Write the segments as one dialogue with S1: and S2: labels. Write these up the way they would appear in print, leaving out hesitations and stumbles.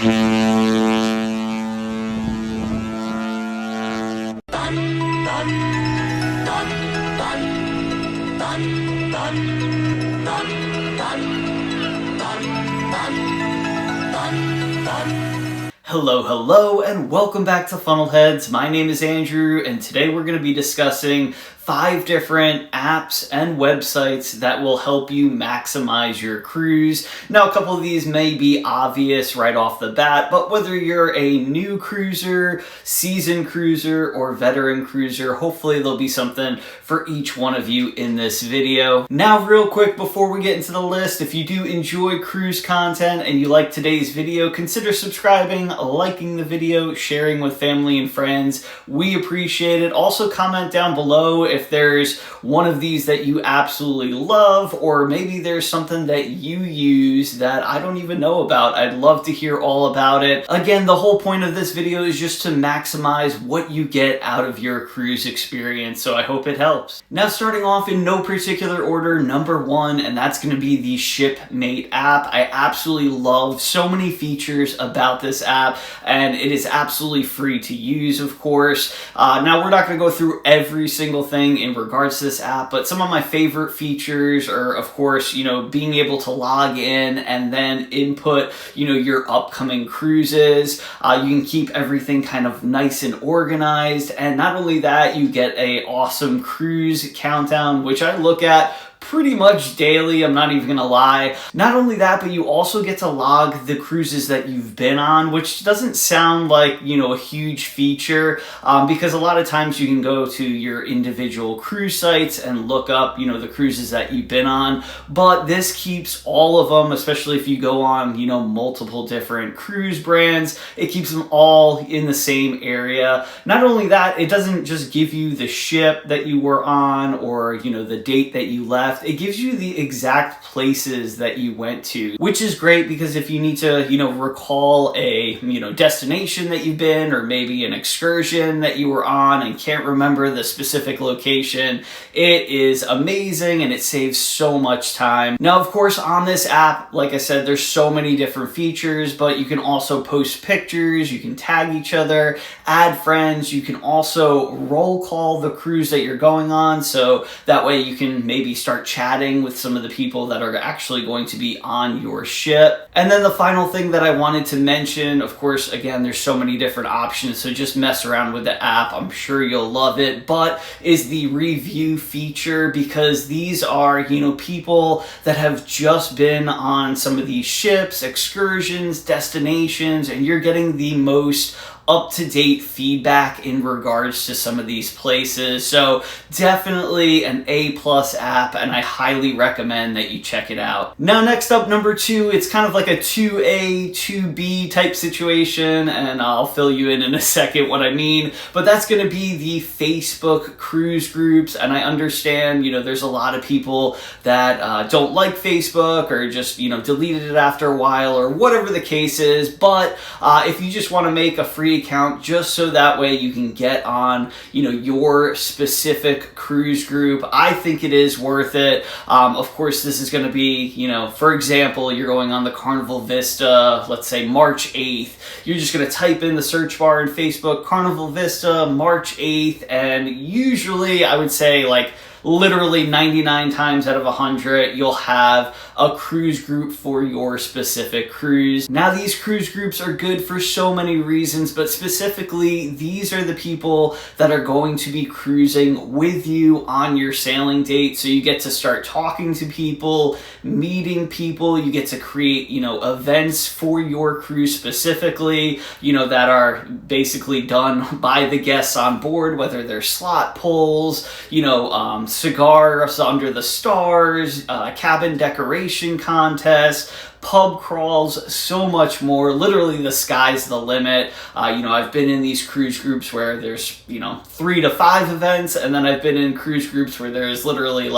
S1: Hello, and welcome back to Funnelheads. My name is Andrew, and today we're going to be discussing 5 different apps and websites that will help you maximize your cruise. Now, a couple of these may be obvious right off the bat, but whether you're a new cruiser, seasoned cruiser, or veteran cruiser, hopefully there'll be something for each one of you in this video. Now, real quick, before we get into the list, if you do enjoy cruise content and you like today's video, consider subscribing, liking the video, sharing with family and friends. We appreciate it. Also, comment down below if there's one of these that you absolutely love, or maybe there's something that you use that I don't even know about. I'd love to hear all about it. Again, the whole point of this video is just to maximize what you get out of your cruise experience, so I hope it helps. Now, starting off in no particular order, number 1, and that's going to be the Shipmate app. I absolutely love so many features about this app, and it is absolutely free to use, of course. Now, we're not going to go through every single thing in regards to this app, but some of my favorite features are, of course, being able to log in and then input, your upcoming cruises. You can keep everything kind of nice and organized, and not only that, you get a awesome cruise countdown, which I look at pretty much daily, I'm not even gonna lie. Not only that, but you also get to log the cruises that you've been on, which doesn't sound like, a huge feature, because a lot of times you can go to your individual cruise sites and look up, the cruises that you've been on, but this keeps all of them, especially if you go on, multiple different cruise brands, it keeps them all in the same area. Not only that, it doesn't just give you the ship that you were on or, the date that you left. It gives you the exact places that you went to, which is great because if you need to, recall a, destination that you've been, or maybe an excursion that you were on and can't remember the specific location, it is amazing and it saves so much time. Now, of course, on this app, like I said, there's so many different features, but you can also post pictures, you can tag each other, add friends, you can also roll call the cruise that you're going on, so that way you can maybe start chatting with some of the people that are actually going to be on your ship. And then the final thing that I wanted to mention, of course, again, there's so many different options, so just mess around with the app. I'm sure you'll love it, but is the review feature, because these are, people that have just been on some of these ships, excursions, destinations, and you're getting the most up-to-date feedback in regards to some of these places. So definitely an A+ app, and I highly recommend that you check it out. Now, next up, number 2, it's kind of like a 2A, 2B type situation, and I'll fill you in a second what I mean, but that's going to be the Facebook cruise groups. And I understand, there's a lot of people that don't like Facebook, or just, deleted it after a while, or whatever the case is, but if you just want to make a free account just so that way you can get on, your specific cruise group, I think it is worth it. Of course, this is going to be, for example, you're going on the Carnival Vista, let's say March 8th. You're just going to type in the search bar in Facebook, Carnival Vista, March 8th, and usually I would say literally 99 times out of 100, you'll have a cruise group for your specific cruise. Now, these cruise groups are good for so many reasons, but specifically, these are the people that are going to be cruising with you on your sailing date. So you get to start talking to people, meeting people, you get to create, events for your cruise specifically, that are basically done by the guests on board, whether they're slot pulls, cigars under the stars, cabin decoration contest, pub crawls, so much more. Literally, the sky's the limit. I've been in these cruise groups where there's, 3 to 5 events, and then I've been in cruise groups where there's literally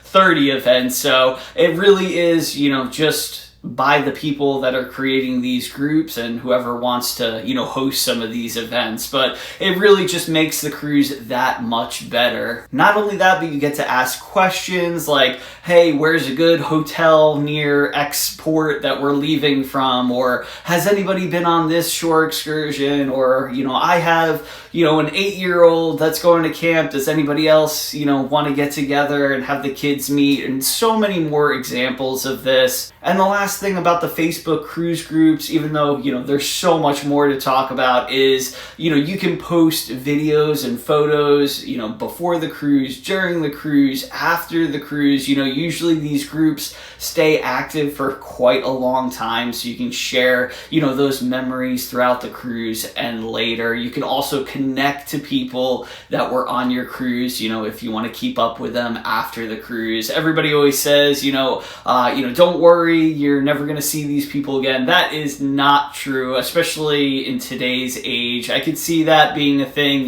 S1: 30 events. So it really is, just by the people that are creating these groups and whoever wants to, host some of these events. But it really just makes the cruise that much better. Not only that, but you get to ask questions like, hey, where's a good hotel near X port that we're leaving from? Or has anybody been on this shore excursion? Or, I have, an 8-year-old that's going to camp. Does anybody else, want to get together and have the kids meet? And so many more examples of this. And the last thing about the Facebook cruise groups, even though, there's so much more to talk about, is, you can post videos and photos, before the cruise, during the cruise, after the cruise. Usually these groups stay active for quite a long time, so you can share, those memories throughout the cruise and later. You can also connect to people that were on your cruise, if you want to keep up with them after the cruise. Everybody always says, don't worry, you're never going to see these people again. That is not true, especially in today's age. I could see that being a thing,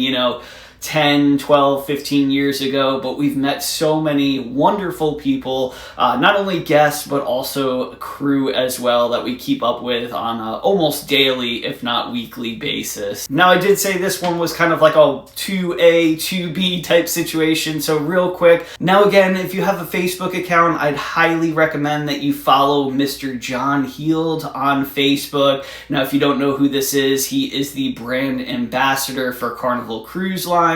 S1: 10, 12, 15 years ago, but we've met so many wonderful people, not only guests, but also crew as well, that we keep up with on a almost daily, if not weekly basis. Now, I did say this one was kind of like a 2A, 2B type situation, so real quick. Now, again, if you have a Facebook account, I'd highly recommend that you follow Mr. John Heald on Facebook. Now, if you don't know who this is, he is the brand ambassador for Carnival Cruise Line.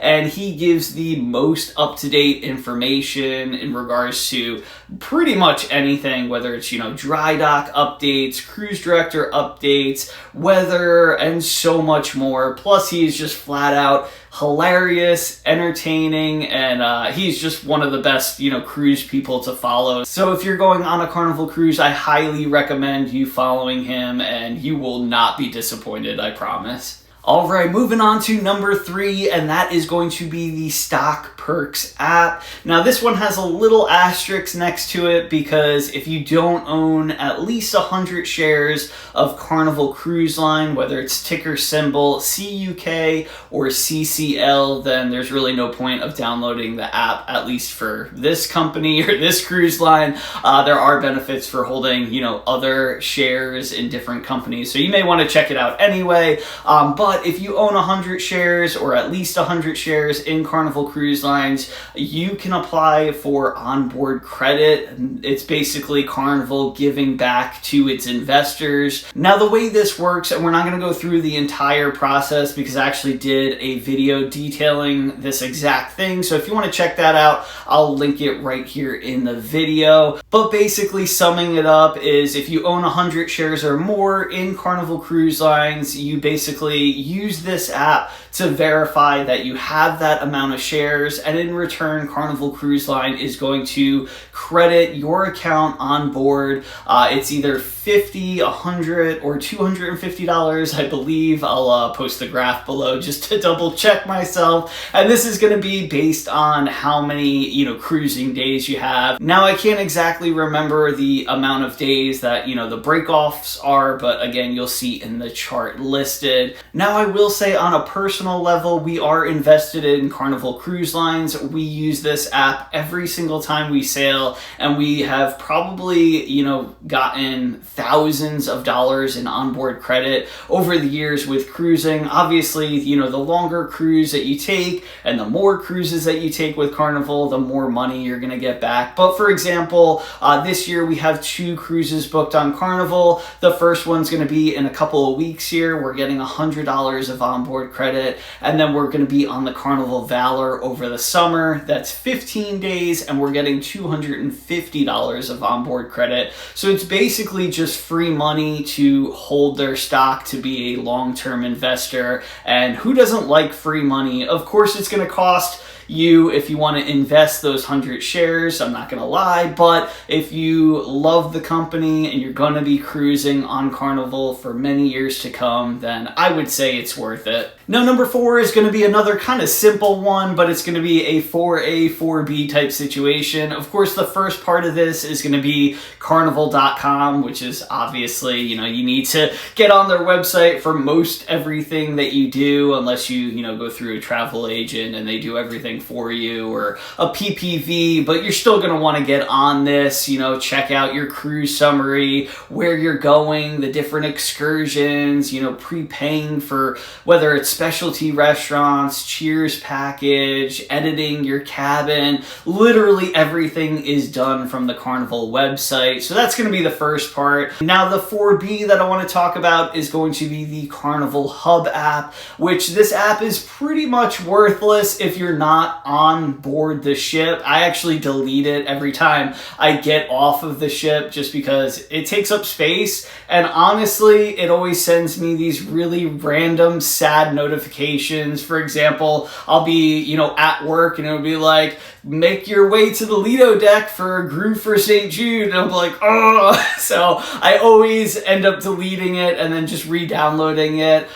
S1: And he gives the most up-to-date information in regards to pretty much anything, whether it's, dry dock updates, cruise director updates, weather, and so much more. Plus, he's just flat out hilarious, entertaining, and he's just one of the best, cruise people to follow. So if you're going on a Carnival cruise, I highly recommend you following him, and you will not be disappointed, I promise. All right, moving on to number 3, and that is going to be the Stockperks app. Now, this one has a little asterisk next to it because if you don't own at least 100 shares of Carnival Cruise Line, whether it's ticker symbol CUK or CCL, then there's really no point of downloading the app, at least for this company or this cruise line. There are benefits for holding, other shares in different companies, so you may want to check it out anyway. But if you own 100 shares or at least 100 shares in Carnival Cruise Lines, you can apply for onboard credit. It's basically Carnival giving back to its investors. Now, the way this works, and we're not going to go through the entire process because I actually did a video detailing this exact thing. So if you want to check that out, I'll link it right here in the video. But basically, summing it up is if you own 100 shares or more in Carnival Cruise Lines, you basically use this app to verify that you have that amount of shares, and in return, Carnival Cruise Line is going to credit your account on board. It's either $50, $100, or $250, I believe. I'll post the graph below just to double check myself. And this is going to be based on how many, cruising days you have. Now, I can't exactly remember the amount of days that, the break-offs are, but again, you'll see in the chart listed. Now, I will say on a personal level, we are invested in Carnival Cruise Lines. We use this app every single time we sail, and we have probably, gotten thousands of dollars in onboard credit over the years with cruising. Obviously, the longer cruise that you take and the more cruises that you take with Carnival, the more money you're going to get back. But for example, this year we have 2 cruises booked on Carnival. The first one's going to be in a couple of weeks here. We're getting $100 of onboard credit, and then we're going to be on the Carnival Valor over the summer. That's 15 days, and we're getting $250 of onboard credit. So it's basically just free money to hold their stock, to be a long-term investor. And who doesn't like free money? Of course, it's going to cost you if you want to invest those 100 shares, I'm not going to lie, but if you love the company and you're going to be cruising on Carnival for many years to come, then I would say it's worth it. Now, number 4 is going to be another kind of simple one, but it's going to be a 4A, 4B type situation. Of course, the first part of this is going to be Carnival.com, which is obviously, you need to get on their website for most everything that you do, unless you go through a travel agent and they do everything for you, or a PPV, but you're still going to want to get on this, you know, check out your cruise summary, where you're going, the different excursions, you know, prepaying for whether it's specialty restaurants, cheers package, editing your cabin. Literally everything is done from the Carnival website. So that's going to be the first part. Now the 4B that I want to talk about is going to be the Carnival Hub app, which this app is pretty much worthless if you're not on board the ship. I actually delete it every time I get off of the ship just because it takes up space, and honestly it always sends me these really random sad notifications. For example, I'll be, you know, at work and it'll be like, make your way to the Lido deck for Groove for St. Jude, and I'm like, oh. So I always end up deleting it and then just re-downloading it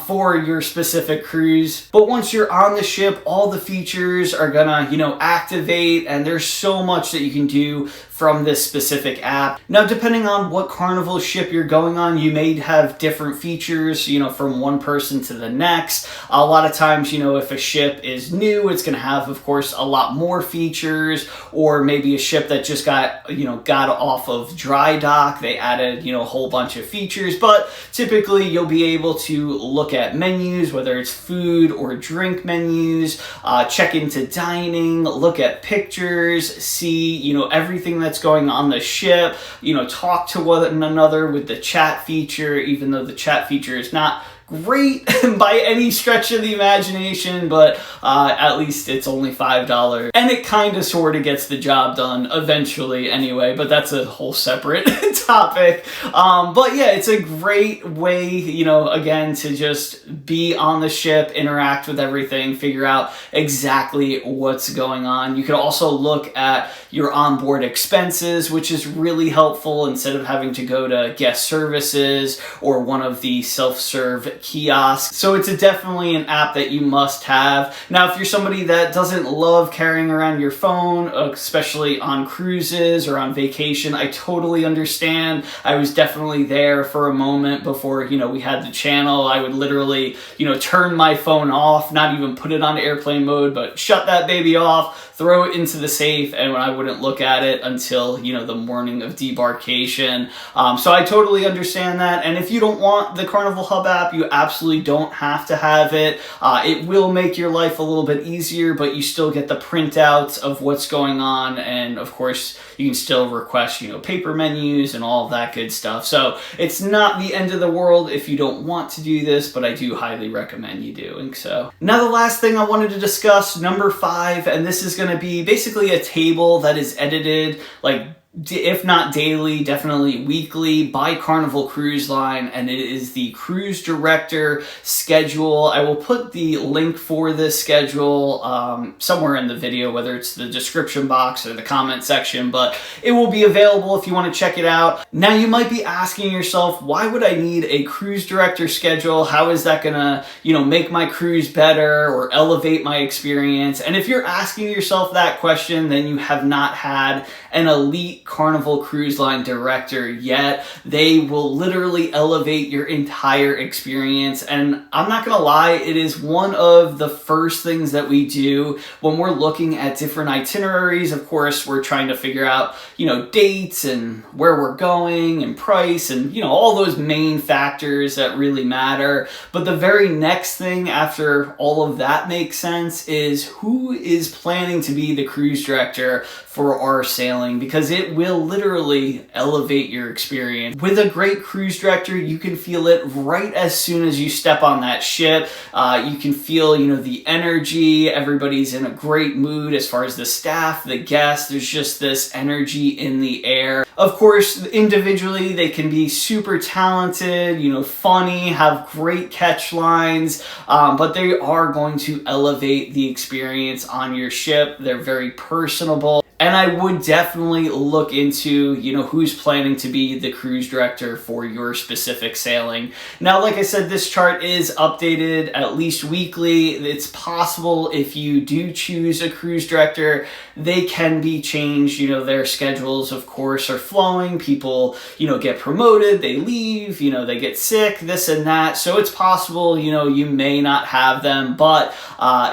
S1: for your specific cruise. But once you're on the ship, all the features are gonna, you know, activate, and there's so much that you can do from this specific app. Now, depending on what Carnival ship you're going on, you may have different features, you know, from one person to the next. A lot of times, you know, if a ship is new, it's gonna have, of course, a lot more features, or maybe a ship that just got, you know, got off of dry dock, they added, you know, a whole bunch of features. But typically you'll be able to look at menus, whether it's food or drink menus, check into dining, look at pictures, see, you know, everything that's going on the ship, you know, talk to one another with the chat feature, even though the chat feature is not great by any stretch of the imagination, but at least it's only $5, and it kind of sort of gets the job done eventually anyway, but that's a whole separate topic. But yeah, it's a great way, you know, again, to just be on the ship, interact with everything, figure out exactly what's going on. You could also look at your onboard expenses, which is really helpful instead of having to go to guest services or one of the self-serve kiosks. So it's definitely an app that you must have. Now, if you're somebody that doesn't love carrying around your phone, especially on cruises or on vacation, I totally understand. I was definitely there for a moment before, you know, we had the channel. I would literally, you know, turn my phone off, not even put it on airplane mode, but shut that baby off, throw it into the safe, and I wouldn't look at it until, you know, the morning of debarkation. So I totally understand that. And if you don't want the Carnival Hub app, you absolutely don't have to have it. It will make your life a little bit easier, but you still get the printouts of what's going on, and of course you can still request, you know, paper menus and all of that good stuff. So it's not the end of the world if you don't want to do this, but I do highly recommend you doing so. Now, the last thing I wanted to discuss, number 5, and this is going to be basically a table that is edited, like, if not daily, definitely weekly, by Carnival Cruise Line, and it is the Cruise Director schedule. I will put the link for this schedule somewhere in the video, whether it's the description box or the comment section, but it will be available if you want to check it out. Now, you might be asking yourself, why would I need a Cruise Director schedule? How is that gonna, you know, make my cruise better or elevate my experience? And if you're asking yourself that question, then you have not had an elite Carnival Cruise Line director yet. They will literally elevate your entire experience, and I'm not gonna lie, it is one of the first things that we do when we're looking at different itineraries. Of course, we're trying to figure out, you know, dates and where we're going and price and, you know, all those main factors that really matter. But the very next thing after all of that makes sense is who is planning to be the cruise director for our sailing, because it will literally elevate your experience. With a great cruise director, you can feel it right as soon as you step on that ship. You can feel, you know, the energy. Everybody's in a great mood as far as the staff, the guests. There's just this energy in the air. Of course, individually, they can be super talented, you know, funny, have great catch lines, but they are going to elevate the experience on your ship. They're very personable. And I would definitely look into, you know, who's planning to be the cruise director for your specific sailing. Now, like I said, this chart is updated at least weekly. It's possible if you do choose a cruise director, they can be changed. You know, their schedules, of course, are flowing. People, you know, get promoted, they leave, you know, they get sick, this and that. So it's possible, you know, you may not have them, but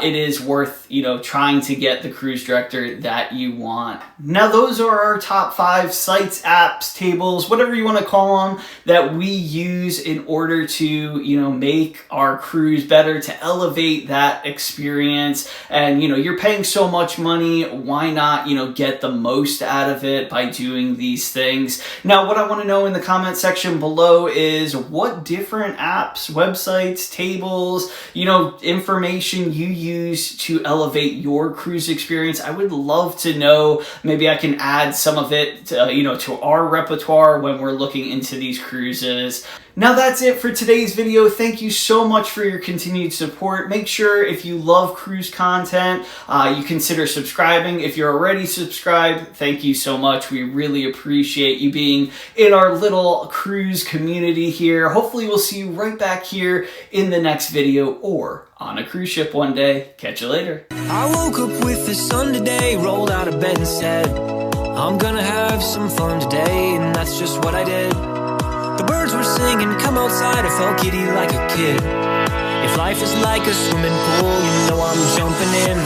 S1: it is worth trying to get the cruise director that you want. Now, those are our top 5 sites, apps, tables, whatever you want to call them, that we use in order to, make our cruise better, to elevate that experience. And, you're paying so much money, why not, get the most out of it by doing these things? Now, what I want to know in the comment section below is what different apps, websites, tables, information you use to elevate your cruise experience. I would love to know. Maybe I can add some of it to our repertoire when we're looking into these cruises. Now that's it for today's video. Thank you so much for your continued support. Make sure if you love cruise content, you consider subscribing. If you're already subscribed, thank you so much. We really appreciate you being in our little cruise community here. Hopefully we'll see you right back here in the next video or on a cruise ship one day. Catch you later.
S2: I woke up with the sun today, rolled out of bed and said, I'm gonna have some fun today, and that's just what I did. The birds were singing, come outside, I felt giddy like a kid. If life is like a swimming pool, I'm jumping in.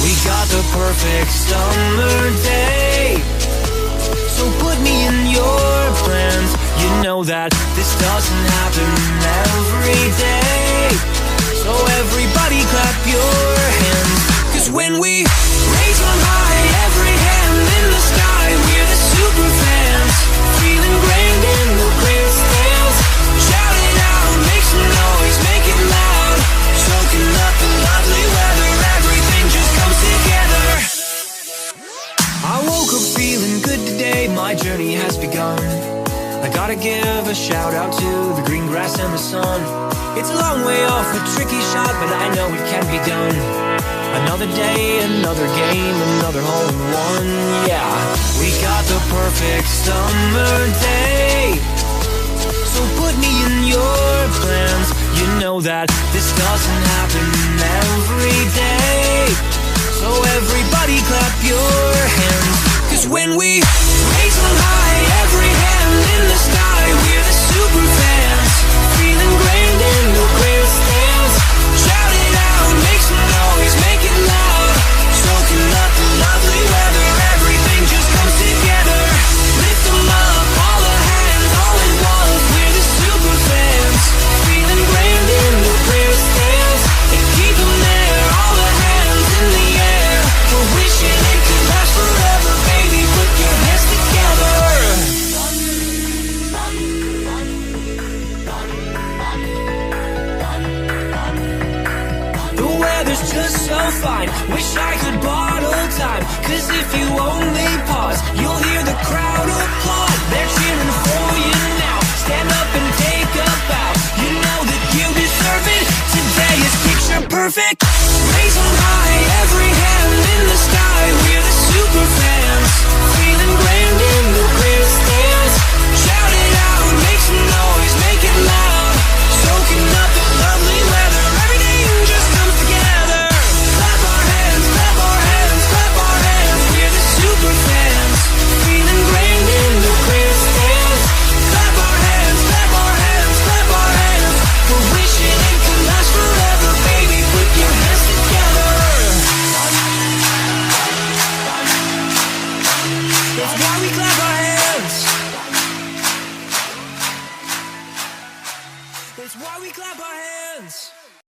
S2: We got the perfect summer day, so put me in your plans. You know that this doesn't happen every day, so everybody clap your hands. 'Cause when we raise them high, every hand in the sky, we're the super fans, feeling grand in the grandstands. Shout it out, make some noise, make it loud, soaking up the lovely weather, everything just comes together. I woke up feeling good today, my journey has begun. I gotta give a shout out to the green grass and the sun. It's a long way off, a tricky shot, but I know it can be done. Another day, another game, another hole in one. Yeah, we got the perfect summer day, so put me in your plans. You know that this doesn't happen every day, so everybody clap your hands. 'Cause when we raise them high, every hand in the sky, we're the super fans, feeling grand in the grandstands. Shout it out, make some noise, make it loud, soaking up the lovely weather, everything just comes together. Lift them up, all the hands, all in one, we're the super fans, feeling grand in the grandstands. And keep them there, all the hands in the air, we're wishing it could last forever, baby, put your hands together. The weather's just so fine, wish I could bottle time. 'Cause if you only pause, you'll hear the crowd applaud. They're cheering for you now, stand up and take a bow. You know that you deserve it, today is picture perfect. Raise them high, every hand in the sky, we're the super fans, feeling grand in the grandstands. Shout it out, make some noise, make it loud, soaking up the lovely weather, everything just comes together. Clap our hands, clap our hands, clap our hands, we're the super fans, feeling grand in the grandstands. Clap our hands, clap our hands, clap our hands, we're wishing it could last forever, baby, put your hands together. That's why we clap our hands. That's why we clap our hands.